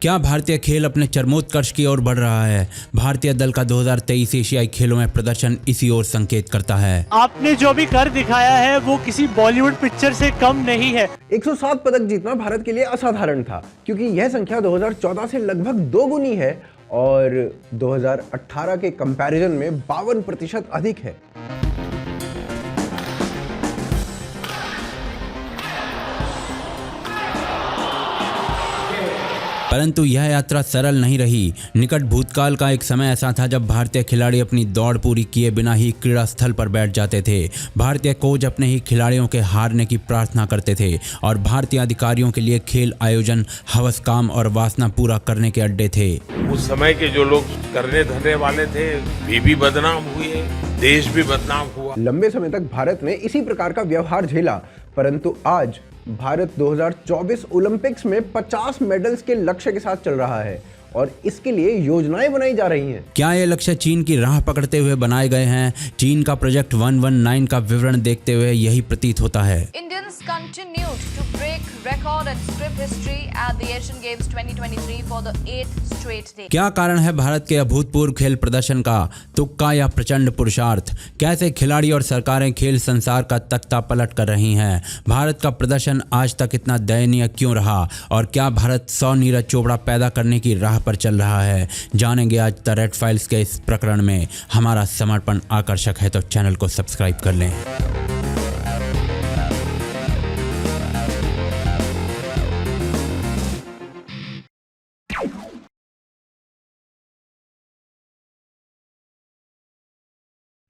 क्या भारतीय खेल अपने चरमोत्कर्ष की ओर बढ़ रहा है? भारतीय दल का 2023 एशियाई खेलों में प्रदर्शन इसी ओर संकेत करता है। आपने जो भी कर दिखाया है वो किसी बॉलीवुड पिक्चर से कम नहीं है। 107 पदक जीतना भारत के लिए असाधारण था, क्योंकि यह संख्या 2014 से लगभग दोगुनी है और 2018 के कंपैरिजन में 52% अधिक है। परंतु यह यात्रा सरल नहीं रही। निकट भूतकाल का एक समय ऐसा था जब भारतीय खिलाड़ी अपनी दौड़ पूरी किए बिना ही क्रीड़ा स्थल पर बैठ जाते थे। भारतीय कोच अपने ही खिलाड़ियों के हारने की प्रार्थना करते थे और भारतीय अधिकारियों के लिए खेल आयोजन हवस, काम और वासना पूरा करने के अड्डे थे। उस समय के जो लोग करने धरने वाले थे वे भी बदनाम हुए, देश भी बदनाम हुआ। लंबे समय तक भारत ने इसी प्रकार का व्यवहार झेला, परंतु आज भारत 2024 ओलंपिक्स में 50 मेडल्स के लक्ष्य के साथ चल रहा है और इसके लिए योजनाएं बनाई जा रही हैं। क्या ये लक्ष्य चीन की राह पकड़ते हुए बनाए गए हैं? चीन का प्रोजेक्ट 119 का विवरण देखते हुए यही प्रतीत होता है। Indians continued to break record and script history at the Asian Games 2023 for the 8th straight day. क्या कारण है भारत के अभूतपूर्व खेल प्रदर्शन का? तुक्का या प्रचंड पुरुषार्थ? कैसे खिलाड़ी और सरकारें खेल संसार का तख्ता पलट कर रही हैं? भारत का प्रदर्शन आज तक इतना दयनीय क्यों रहा और क्या भारत 100 नीरज चोपड़ा पैदा करने की राह पर चल रहा है? जानेंगे आज द रेड फाइल्स के इस प्रकरण में। हमारा समर्पण आकर्षक है तो चैनल को सब्सक्राइब कर लें।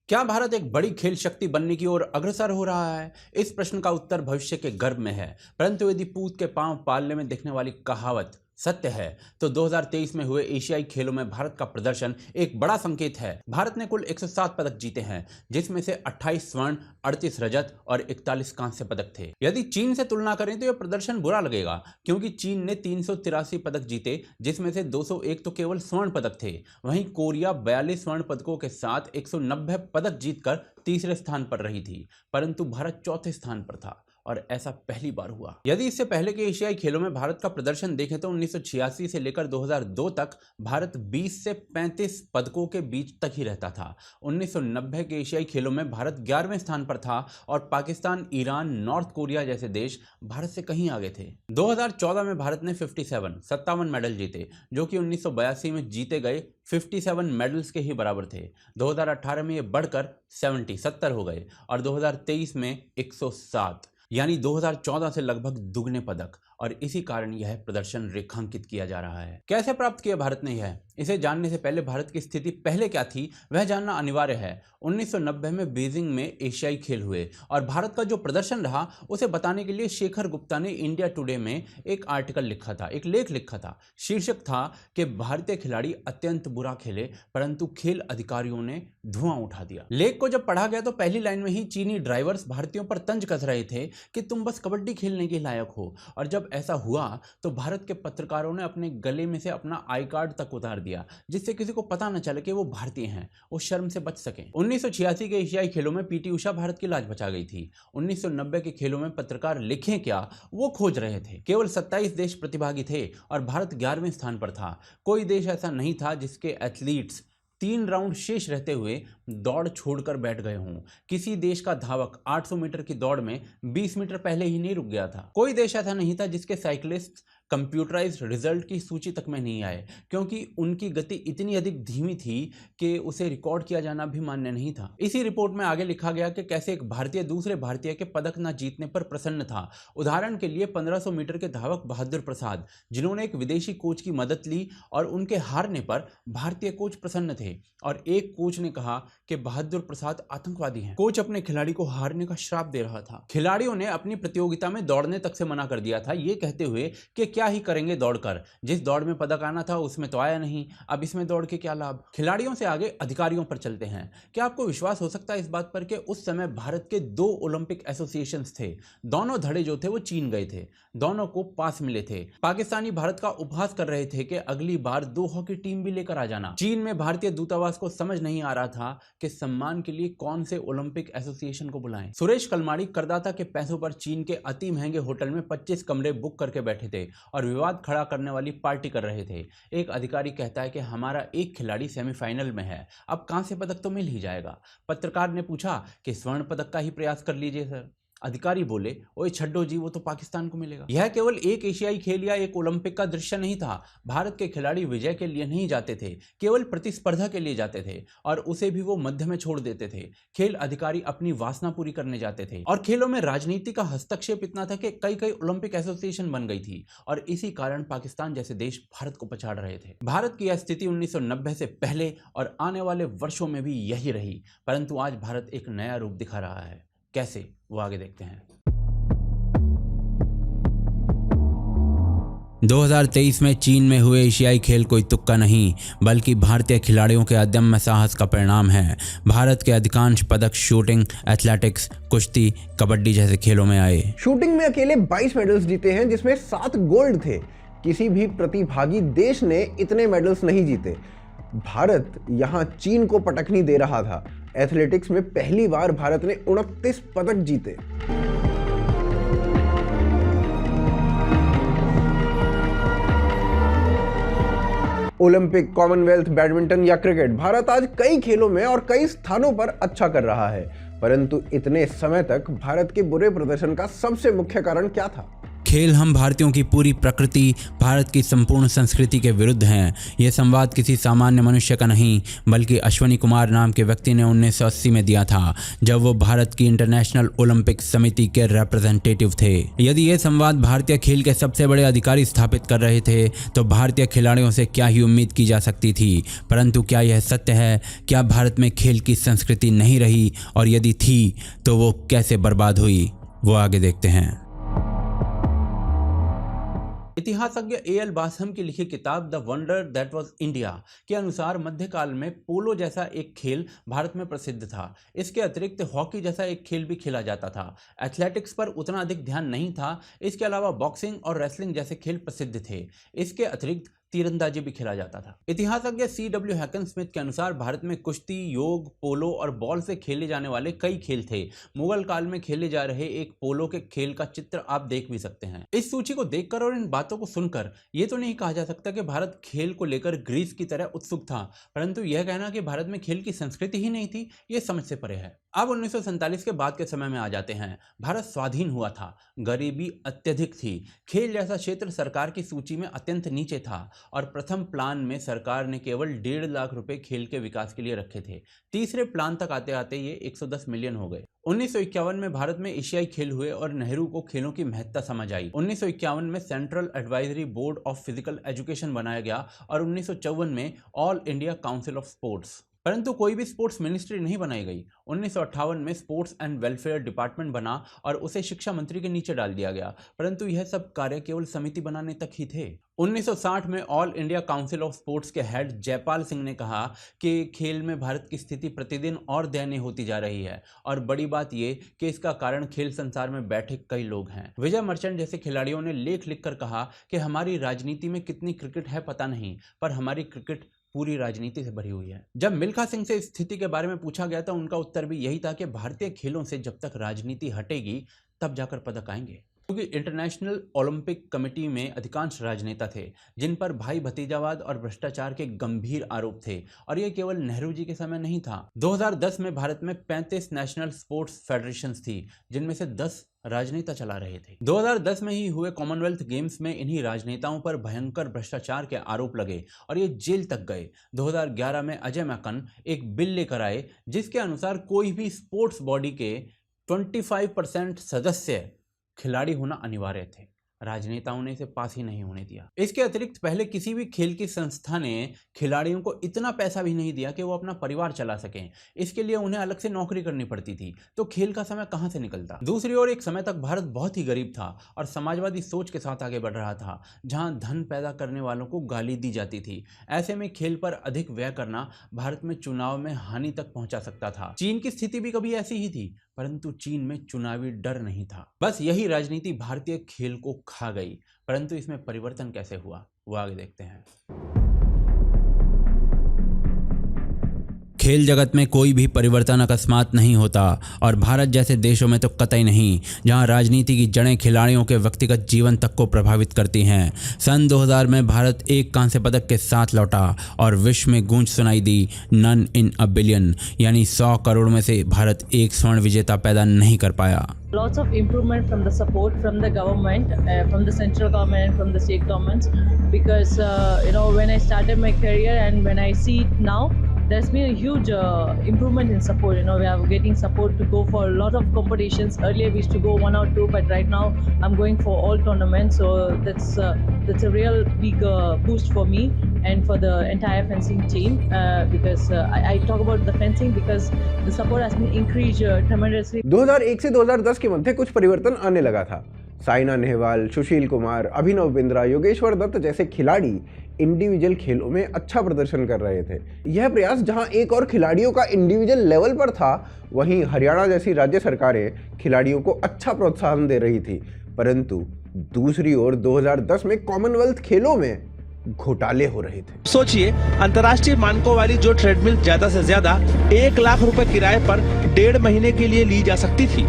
क्या भारत एक बड़ी खेल शक्ति बनने की ओर अग्रसर हो रहा है? इस प्रश्न का उत्तर भविष्य के गर्भ में है, परंतु यदि पूत के पांव पालने में दिखने वाली कहावत सत्य है तो 2023 में हुए एशियाई खेलों में भारत का प्रदर्शन एक बड़ा संकेत है। भारत ने कुल 107 पदक जीते हैं, जिसमें से 28 स्वर्ण, 38 रजत और 41 कांस्य पदक थे। यदि चीन से तुलना करें तो यह प्रदर्शन बुरा लगेगा, क्योंकि चीन ने 383 पदक जीते, जिसमें से 201 तो केवल स्वर्ण पदक थे। वहीं कोरिया 42 स्वर्ण पदकों के साथ 190 पदक जीतकर तीसरे स्थान पर रही थी, परंतु भारत चौथे स्थान पर था और ऐसा पहली बार हुआ। यदि इससे पहले के एशियाई खेलों में भारत का प्रदर्शन देखें तो 1986 से लेकर 2002 तक भारत 20 से 35 पदकों के बीच तक ही रहता था। 1990 के एशियाई खेलों में भारत 11वें स्थान पर था और पाकिस्तान, ईरान, नॉर्थ कोरिया जैसे देश भारत से कहीं आगे थे। 2014 में भारत ने 57 मेडल जीते, जो कि 1982 में जीते गए 57 मेडल्स के ही बराबर थे। 2018 में ये बढ़कर 70 हो गए और 2023 में 107, यानी 2014 से लगभग दुगने पदक, और इसी कारण यह प्रदर्शन रेखांकित किया जा रहा है। कैसे प्राप्त किया भारत ने यह? इसे जानने से पहले भारत की स्थिति पहले क्या थी वह जानना अनिवार्य है। 1990 में बीजिंग में एशियाई खेल हुए और भारत का जो प्रदर्शन रहा उसे बताने के लिए शेखर गुप्ता ने इंडिया टुडे में एक आर्टिकल लिखा था, एक लेख लिखा था। शीर्षक था कि भारतीय खिलाड़ी अत्यंत बुरा खेले, परंतु खेल अधिकारियों ने धुआं उठा दिया। लेख को जब पढ़ा गया तो पहली लाइन में ही चीनी ड्राइवर्स भारतीयों पर तंज कस रहे थे कि तुम बस कबड्डी खेलने के लायक हो, और जब ऐसा हुआ तो भारत के पत्रकारों ने अपने गले में से अपना आई कार्ड तक उतार दिया, जिससे किसी को पता न चले कि वो भारतीय हैं, वो शर्म से बच सकें। 1986 के एशियाई खेलों में पीटी उषा भारत की लाज बचा गई थी। 1990 के खेलों में पत्रकार लिखें क्या वो खोज रहे थे। केवल 27 देश प्रतिभागी थे और भारत 11वें स्थान पर था। कोई देश ऐसा नहीं था जिसके एथलीट्स 3 राउंड शेष रहते हुए दौड़ छोड़कर बैठ गए हों। किसी देश का धावक 800 मीटर की दौड़ में 20 मीटर पहले ही नहीं रुक गया था। कोई देश ऐसा नहीं था जिसके साइकिलिस्ट कंप्यूटराइज्ड रिजल्ट की सूची तक में नहीं आए, क्योंकि उनकी गति इतनी अधिक धीमी थी कि उसे रिकॉर्ड किया जाना भी मान्य नहीं था। इसी रिपोर्ट में आगे लिखा गया कि कैसे एक भारतीय दूसरे भारतीय के पदक न जीतने पर प्रसन्न था। उदाहरण के लिए 1500 मीटर के धावक बहादुर प्रसाद, जिन्होंने एक विदेशी कोच की मदद ली और उनके हारने पर भारतीय कोच प्रसन्न थे, और एक कोच ने कहा कि बहादुर प्रसाद आतंकवादी हैं। कोच अपने खिलाड़ी को हारने का श्राप दे रहा था। खिलाड़ियों ने अपनी प्रतियोगिता में दौड़ने तक से मना कर दिया था, ये कहते हुए कि क्या ही करेंगे दौड़कर, जिस दौड़ में पदक आना था उसमें तो आया नहीं, अब इसमें दौड़ के क्या लाभ। खिलाड़ियों से आगे अधिकारियों पर चलते हैं। क्या आपको विश्वास हो सकता है इस बात पर कि उस समय भारत के 2 ओलंपिक एसोसिएशंस थे। दोनों धड़े जो थे वो चीन गए थे, दोनों को पास मिले थे। पाकिस्तानी भारत का उपहास कर रहे थे कि अगली बार 2 हॉकी टीम भी लेकर आ जाना। चीन में भारतीय दूतावास को समझ नहीं आ रहा था कि सम्मान के लिए कौन से ओलंपिक एसोसिएशन को बुलाएं। सुरेश कलमाड़ी करदाता के पैसों पर चीन के अति महंगे होटल में 25 कमरे बुक करके बैठे थे और विवाद खड़ा करने वाली पार्टी कर रहे थे। एक अधिकारी कहता है कि हमारा एक खिलाड़ी सेमीफाइनल में है, अब कांस्य पदक तो मिल ही जाएगा। पत्रकार ने पूछा कि स्वर्ण पदक का ही प्रयास कर लीजिए सर। अधिकारी बोले, ओए छड्डो जी, वो तो पाकिस्तान को मिलेगा। यह केवल एक एशियाई खेल या एक ओलंपिक का दृश्य नहीं था। भारत के खिलाड़ी विजय के लिए नहीं जाते थे, केवल प्रतिस्पर्धा के लिए जाते थे और उसे भी वो मध्य में छोड़ देते थे। खेल अधिकारी अपनी वासना पूरी करने जाते थे और खेलों में राजनीति का हस्तक्षेप इतना था कि कई कई ओलंपिक एसोसिएशन बन गई थी और इसी कारण पाकिस्तान जैसे देश भारत को पछाड़ रहे थे। भारत की यह स्थिति 1990 से पहले और आने वाले वर्षों में भी यही रही, परंतु आज भारत एक नया रूप दिखा रहा है। कैसे, वो आगे देखते हैं। 2023 में चीन में हुए एशियाई खेल कोई तुक्का नहीं, बल्कि भारतीय खिलाड़ियों के अदम्य साहस का परिणाम है। भारत के अधिकांश पदक शूटिंग, एथलेटिक्स, कुश्ती, कबड्डी जैसे खेलों में आए। शूटिंग में अकेले 22 मेडल्स जीते हैं, जिसमें 7 गोल्ड थे। किसी भी प्रतिभागी देश ने इतने मेडल्स नहीं जीते। भारत यहां चीन को पटकनी दे रहा था। एथलेटिक्स में पहली बार भारत ने 29 पदक जीते। ओलंपिक, कॉमनवेल्थ, बैडमिंटन या क्रिकेट, भारत आज कई खेलों में और कई स्थानों पर अच्छा कर रहा है, परंतु इतने समय तक भारत के बुरे प्रदर्शन का सबसे मुख्य कारण क्या था? खेल हम भारतीयों की पूरी प्रकृति, भारत की संपूर्ण संस्कृति के विरुद्ध हैं। यह संवाद किसी सामान्य मनुष्य का नहीं, बल्कि अश्वनी कुमार नाम के व्यक्ति ने 1980 में दिया था, जब वो भारत की इंटरनेशनल ओलंपिक समिति के रिप्रेजेंटेटिव थे। यदि यह संवाद भारतीय खेल के सबसे बड़े अधिकारी स्थापित कर रहे थे, तो भारतीय खिलाड़ियों से क्या ही उम्मीद की जा सकती थी। परंतु क्या यह सत्य है? क्या भारत में खेल की संस्कृति नहीं रही, और यदि थी तो वो कैसे बर्बाद हुई? वो आगे देखते हैं। इतिहासज्ञ ए.एल. बासम की लिखी किताब the wonder that was India के अनुसार मध्यकाल में पोलो जैसा एक खेल भारत में प्रसिद्ध था। इसके अतिरिक्त हॉकी जैसा एक खेल भी खेला जाता था। एथलेटिक्स पर उतना अधिक ध्यान नहीं था। इसके अलावा बॉक्सिंग और रेसलिंग जैसे खेल प्रसिद्ध थे। इसके अतिरिक्त तीरंदाजी भी खेला जाता था। इतिहासज्ञ C.W. हैकन स्मिथ के अनुसार भारत में कुश्ती, योग, पोलो और बॉल से खेले जाने वाले कई खेल थे। मुगल काल में खेले जा रहे एक पोलो के खेल का चित्र आप देख भी सकते हैं। इस सूची को देखकर और इन बातों को सुनकर ये तो नहीं कहा जा सकता कि भारत खेल को लेकर ग्रीस की तरह उत्सुक था, परंतु यह कहना कि भारत में खेल की संस्कृति ही नहीं थी, ये समझ से परे है। अब 1947 के बाद के समय में आ जाते हैं। भारत स्वाधीन हुआ था, गरीबी अत्यधिक थी, खेल जैसा क्षेत्र सरकार की सूची में अत्यंत नीचे था और प्रथम प्लान में सरकार ने केवल 1.5 लाख रुपए खेल के विकास के लिए रखे थे। तीसरे प्लान तक आते आते ये 110 मिलियन हो गए। 1951 में भारत में एशियाई खेल हुए और नेहरू को खेलों की महत्ता समझ आई। 1951 में central advisory board of physical education बनाया गया और 1954 में all India council of sports, परंतु कोई भी स्पोर्ट्स मिनिस्ट्री नहीं बनाई गई। 1958 में स्पोर्ट्स एंड वेलफेयर डिपार्टमेंट बना और उसे शिक्षा मंत्री के नीचे डाल दिया गया, परंतु यह सब कार्य केवल समिति बनाने तक ही थे। 1960 में all India council of sports के हेड जयपाल सिंह ने कहा कि खेल में भारत की स्थिति प्रतिदिन और दयनीय होती जा रही है और बड़ी बात यह कि इसका कारण खेल संसार में बैठे कई लोग हैं। विजय मर्चेंट जैसे खिलाड़ियों ने लेख लिखकर कहा कि हमारी राजनीति में कितनी क्रिकेट है पता नहीं, पर हमारी क्रिकेट पूरी राजनीति से भरी हुई है। जब मिल्खा सिंह से इस स्थिति के बारे में पूछा गया तो उनका उत्तर भी यही था कि भारतीय खेलों से जब तक राजनीति हटेगी तब जाकर पदक आएंगे, क्योंकि इंटरनेशनल ओलंपिक कमेटी में अधिकांश राजनेता थे जिन पर भाई भतीजावाद और भ्रष्टाचार के गंभीर आरोप थे, और यह केवल नेहरू जी के समय नहीं था। 2010 में भारत में 35 नेशनल स्पोर्ट्स फेडरेशंस थी, जिनमें से 10 राजनेता चला रहे थे। 2010 में ही हुए कॉमनवेल्थ गेम्स में इन्हीं राजनेताओं पर भयंकर भ्रष्टाचार के आरोप लगे और ये जेल तक गए। 2011 में अजय मैकन एक बिल लेकर आए जिसके अनुसार कोई भी स्पोर्ट्स बॉडी के 25% सदस्य खिलाड़ी होना अनिवार्य थे। राजनेताओं ने इसे पास ही नहीं होने दिया। इसके अतिरिक्त पहले किसी भी खेल की संस्था ने खिलाड़ियों को इतना पैसा भी नहीं दिया कि वो अपना परिवार चला सकें। इसके लिए उन्हें अलग से नौकरी करनी पड़ती थी, तो खेल का समय कहां से निकलता। दूसरी ओर एक समय तक भारत बहुत ही गरीब था और समाजवादी सोच के साथ आगे बढ़ रहा था, जहां धन पैदा करने वालों को गाली दी जाती थी। ऐसे में खेल पर अधिक व्यय करना भारत में चुनाव में हानि तक पहुंचा सकता था। चीन की स्थिति भी कभी ऐसी ही थी, परंतु चीन में चुनावी डर नहीं था। बस यही राजनीति भारतीय खेल को खा गई, परंतु इसमें परिवर्तन कैसे हुआ वो आगे देखते हैं। खेल जगत में कोई भी परिवर्तन अकस्मात नहीं होता और भारत जैसे देशों में तो कतई नहीं, जहां राजनीति की जड़ें खिलाड़ियों के व्यक्तिगत जीवन तक को प्रभावित करती हैं। सन 2000 में भारत एक कांस्य पदक के साथ लौटा और विश्व में गूंज सुनाई दी, नन इन अ बिलियन, यानी 100 करोड़ में से भारत एक स्वर्ण विजेता पैदा नहीं कर पाया। Lots of improvement from the support from the government, from the central government and from the state governments, because when I started my career and when I see it now, there's been a huge improvement in support. We are getting support to go for a lot of competitions. Earlier we used to go 1 or 2, but right now I'm going for all tournaments. So that's a real big boost for me and for the entire fencing team, because I talk about the fencing because the support has been increased tremendously. 2001 से 2010 के मध्य कुछ परिवर्तन आने लगा था। साइना नेहवाल, सुशील कुमार, अभिनव बिंद्रा, योगेश्वर दत्त जैसे खिलाड़ी individual खेलों में अच्छा प्रदर्शन कर रहे थे। यह प्रयास जहां एक और खिलाड़ियों का इंडिविजुअल लेवल पर था, वहीं हरियाणा जैसी राज्य सरकारें खिलाड़ियों को अच्छा प्रोत्साहन दे रही थी। परंतु दूसरी ओर 2010 में कॉमनवेल्थ खेलों में घोटाले हो रहे थे। सोचिए, अंतर्राष्ट्रीय मानकों वाली जो ट्रेडमिल ज्यादा से ज्यादा 1 लाख रुपए किराए पर 1.5 महीने के लिए ली जा सकती थी,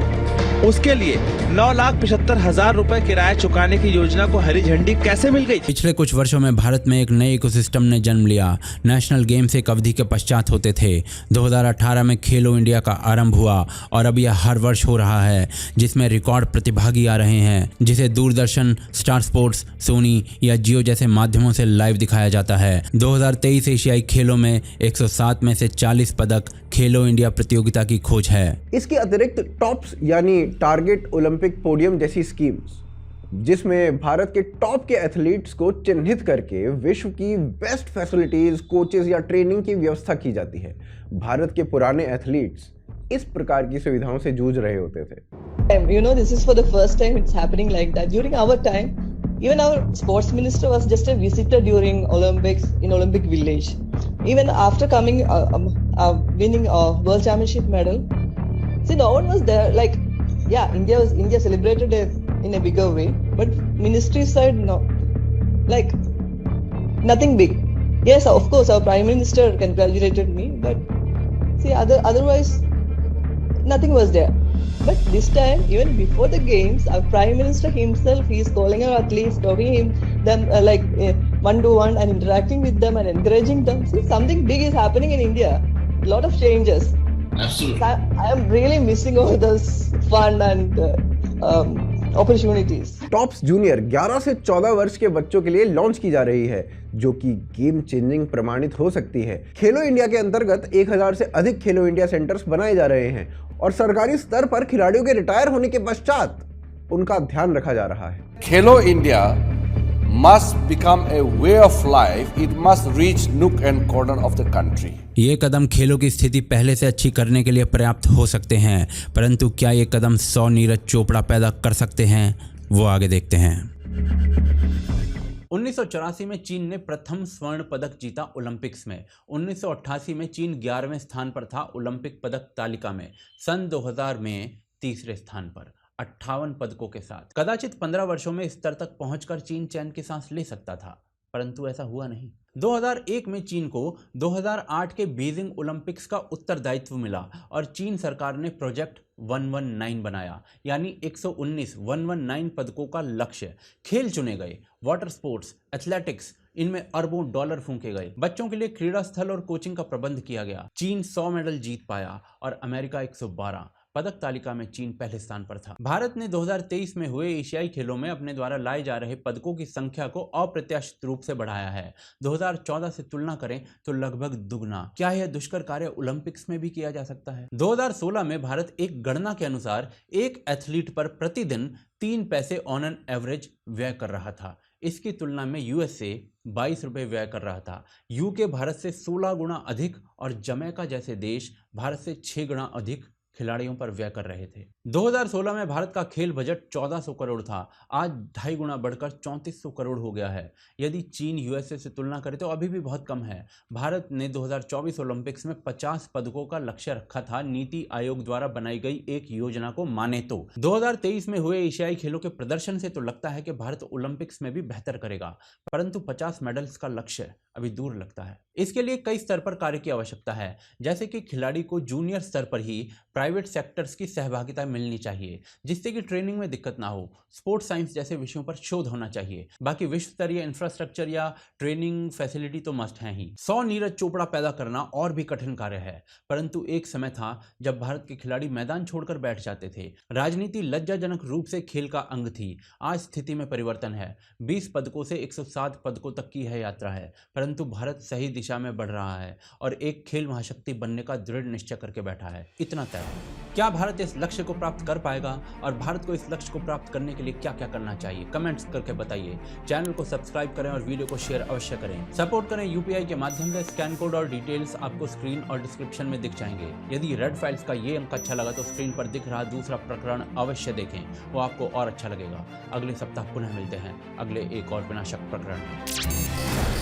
उसके लिए 9,75,000 रुपए किराया चुकाने की योजना को हरी झंडी कैसे मिल गई? पिछले कुछ वर्षों में भारत में एक नए इकोसिस्टम ने जन्म लिया। नेशनल गेम्स एक अवधि के पश्चात होते थे। 2018 में खेलो इंडिया का आरंभ हुआ और अब यह हर वर्ष हो रहा है, जिसमें रिकॉर्ड प्रतिभागी आ रहे हैं, जिसे दूरदर्शन, स्टार स्पोर्ट्स, सोनी या जियो जैसे माध्यमों से लाइव दिखाया जाता है। 2023 एशियाई खेलों में 107 में से 40 पदक खेलो इंडिया प्रतियोगिता की खोज है। इसके अतिरिक्त टॉप्स यानी टारगेट ओलंपिक पोडियम जैसी स्कीम्स, जिसमें भारत के टॉप के एथलीट्स को चिन्हित करके विश्व की बेस्ट फैसिलिटीज, कोचेस या ट्रेनिंग की व्यवस्था की जाती है। भारत के पुराने एथलीट्स इस प्रकार की सुविधाओं से जूझ रहे होते थे। This is for the first time it's happening like that. During our time, even our sports minister was just a visitor during Olympics in Olympic Village. Even after coming, winning a world championship medal, see, no one was there. Like, yeah, India celebrated it in a bigger way, but ministry said no, like nothing big. Yes, of course, our prime minister congratulated me, but see, otherwise, nothing was there. But this time, even before the games, our prime minister himself, he is calling our athletes, talking them one-to-one and interacting with them and encouraging them. See, something big is happening in India. A lot of changes. Absolutely. I am really missing all those fun and opportunities. Tops junior 11 से 14 वर्ष के बच्चों के लिए launch की जा रही है, जो कि गेम चेंजिंग प्रमाणित हो सकती है। खेलो इंडिया के अंतर्गत 1000 से अधिक खेलो इंडिया सेंटर्स बनाए जा रहे हैं और सरकारी स्तर पर खिलाड़ियों के रिटायर होने के पश्चात उनका ध्यान रखा जा रहा है। खेलो India must become a way of life. It must reach nook and corner of the country. ये कदम खेलों की स्थिति पहले से अच्छी करने के लिए पर्याप्त हो सकते हैं, परंतु क्या ये कदम 100 नीरज चोपड़ा पैदा कर सकते हैं, वो आगे देखते हैं। 1984 में चीन ने प्रथम स्वर्ण पदक जीता ओलंपिक्स में। 1988 में चीन 11वें स्थान पर था ओलंपिक पदक तालिका में। सन 2000 में तीसरे स्थान पर 58 पदकों के साथ। कदाचित 15 वर्षों में इस स्तर तक पहुंचकर चीन चैन की सांस ले सकता था, परंतु ऐसा हुआ नहीं। 2001 में चीन को 2008 के बीजिंग ओलंपिक्स का उत्तरदायित्व मिला और चीन सरकार ने प्रोजेक्ट 119 बनाया, यानी 119 पदकों का लक्ष्य। खेल चुने गए, वाटर स्पोर्ट्स, एथलेटिक्स, इनमें अरबों डॉलर फूंके गए। बच्चों के लिए क्रीड़ा स्थल और कोचिंग का प्रबंध किया गया। चीन 100 मेडल जीत पाया और अमेरिका 112। पदक तालिका में चीन पहले स्थान पर था। भारत ने 2023 में हुए एशियाई खेलों में अपने द्वारा लाए जा रहे पदकों की संख्या को अप्रत्याशित रूप से बढ़ाया है। 2014 से तुलना करें तो लगभग दुगना। क्या यह दुष्कर कार्य ओलंपिक्स में भी किया जा सकता है? 2016 में भारत एक गणना के अनुसार एक एथलीट पर प्रतिदिन 3 पैसे ऑन एन एवरेज व्यय कर रहा था। इसकी तुलना में यूएसए 22 रुपये व्यय कर रहा था। यूके भारत से 16 गुना अधिक और जमैका जैसे देश भारत से 6 गुना अधिक खिलाड़ियों पर व्यय कर रहे थे। 2016 में भारत का खेल बजट 1400 करोड़ था, आज 2.5 गुना बढ़कर 3400 करोड़ हो गया है। यदि चीन यूएसए से तुलना करें तो अभी भी बहुत कम है। भारत ने 2024 ओलंपिक्स में 50 पदकों का लक्ष्य रखा था, नीति आयोग द्वारा बनाई गई एक योजना को माने तो। 2023 में हुए एशियाई खेलों के प्रदर्शन से तो लगता है कि भारत ओलंपिक्स में भी बेहतर करेगा, परंतु 50 मेडल्स का लक्ष्य अभी दूर लगता है। इसके लिए कई स्तर पर कार्य की आवश्यकता है, जैसे कि खिलाड़ी को जूनियर स्तर पर ही प्राइवेट सेक्टर्स की सहभागिता मिलनी चाहिए, जिससे कि ट्रेनिंग में दिक्कत ना हो। स्पोर्ट्स साइंस जैसे विषयों पर शोध होना चाहिए। बाकी विश्व स्तरीय इंफ्रास्ट्रक्चर या ट्रेनिंग फैसिलिटी तो मस्ट है ही। 100 नीरज चोपड़ा पैदा करना और भी कठिन कार्य है, परंतु एक समय था जब भारत के खिलाड़ी मैदान छोड़कर बैठ जाते थे। राजनीति लज्जाजनक रूप से खेल का अंग थी। आज स्थिति में परिवर्तन है। 20 पदकों से 107 पदकों तक की है यात्रा है, परंतु भारत सही दिशा में बढ़ रहा है और एक खेल महाशक्ति बनने का दृढ़ निश्चय करके बैठा है। इतना तय है। क्या भारत इस लक्ष्य को प्राप्त कर पाएगा और भारत को इस लक्ष्य को प्राप्त करने के लिए क्या क्या करना चाहिए, कमेंट्स करके बताइए। चैनल को सब्सक्राइब करें और वीडियो को शेयर अवश्य करें। सपोर्ट करें यूपीआई के माध्यम से। स्कैन कोड और डिटेल्स आपको स्क्रीन और डिस्क्रिप्शन में दिख जाएंगे। यदि रेड फाइल्स का ये अंक अच्छा लगा तो स्क्रीन पर दिख रहा दूसरा प्रकरण अवश्य देखें, वो आपको और अच्छा लगेगा। अगले सप्ताह पुनः मिलते हैं अगले एक और विनाशक प्रकरण में।